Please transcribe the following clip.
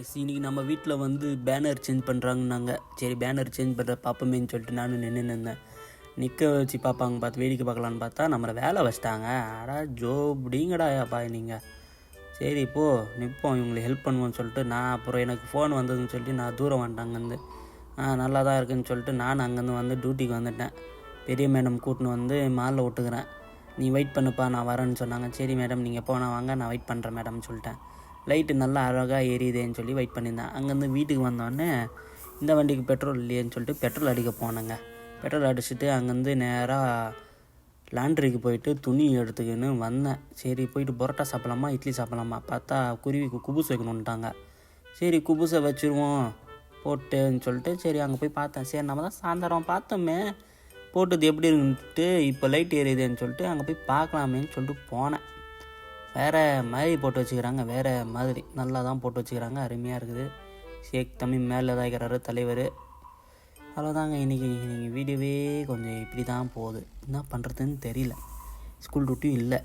Guys இன்றைக்கி நம்ம வீட்டில் வந்து பேனர் சேஞ்ச் பண்ணுறாங்கன்னாங்க. சரி பேனர் சேஞ்ச் பண்ணுற பார்ப்போமேன்னு சொல்லிட்டு நானும் நின்றுன்னு நிற்க வச்சு பார்ப்பாங்க பார்த்து வேடிக்கை பார்க்கலான்னு பார்த்தா நம்மளை வேலை வச்சிட்டாங்க. அடா ஜோப்டிங்கடாப்பா நீங்கள். சரி இப்போது நிற்போம் இவங்களுக்கு ஹெல்ப் பண்ணுவோன்னு சொல்லிட்டு நான் அப்புறம் எனக்கு ஃபோன் வந்ததுன்னு சொல்லிட்டு நான் தூரம் வந்துட்டேன் அங்கேருந்து. நல்லா தான் இருக்குதுன்னு சொல்லிட்டு நான் அங்கேருந்து வந்து டியூட்டிக்கு வந்துட்டேன். பெரிய மேடம் கூட்டின்னு வந்து மாலில் விட்டுக்கிறேன். நீ வெயிட் பண்ணுப்பா நான் வரேன்னு சொன்னாங்க. சரி மேடம் நீங்கள் போனால் வாங்க நான் வெயிட் பண்ணுறேன் மேடம்னு சொல்லிட்டேன். லைட்டு நல்லா அழகாக எரியுதேன்னு சொல்லி வெயிட் பண்ணியிருந்தேன். அங்கேருந்து வீட்டுக்கு வந்தோடனே இந்த வண்டிக்கு பெட்ரோல் இல்லையேன்னு சொல்லிட்டு பெட்ரோல் அடிக்க போனேங்க. பெட்ரோல் அடிச்சுட்டு அங்கேருந்து நேராக லாண்ட்ரிக்கு போயிட்டு துணி எடுத்துக்கின்னு வந்தேன். சரி போயிட்டு பரோட்டா சாப்பிட்லாமா இட்லி சாப்பிட்லாமா பார்த்தா குருவிக்கு குபுஸ் வைக்கணுன்ட்டாங்க. சரி குபுஸை வச்சுருவோம் போட்டுன்னு சொல்லிட்டு சரி அங்கே போய் பார்த்தேன். சரி நம்ம தான் சாயந்தரம் பார்த்தோமே போட்டது எப்படி இருக்குன்ட்டு இப்போ லைட் எரியுதுன்னு சொல்லிட்டு அங்கே போய் பார்க்கலாமேன்னு சொல்லிட்டு போனேன். வேறு மாதிரி போட்டு வச்சுக்கிறாங்க, வேறு மாதிரி நல்லா தான் போட்டு வச்சுக்கிறாங்க, அருமையாக இருக்குது. ஷேக் தமிழ் மேலே தான் இருக்கிறாரு தலைவர். அவ்வளோதாங்க இன்றைக்கி வீடியோவே கொஞ்சம் இப்படி தான் போகுது. என்ன பண்ணுறதுன்னு தெரியல. ஸ்கூல் டியூட்டியும் இல்லை.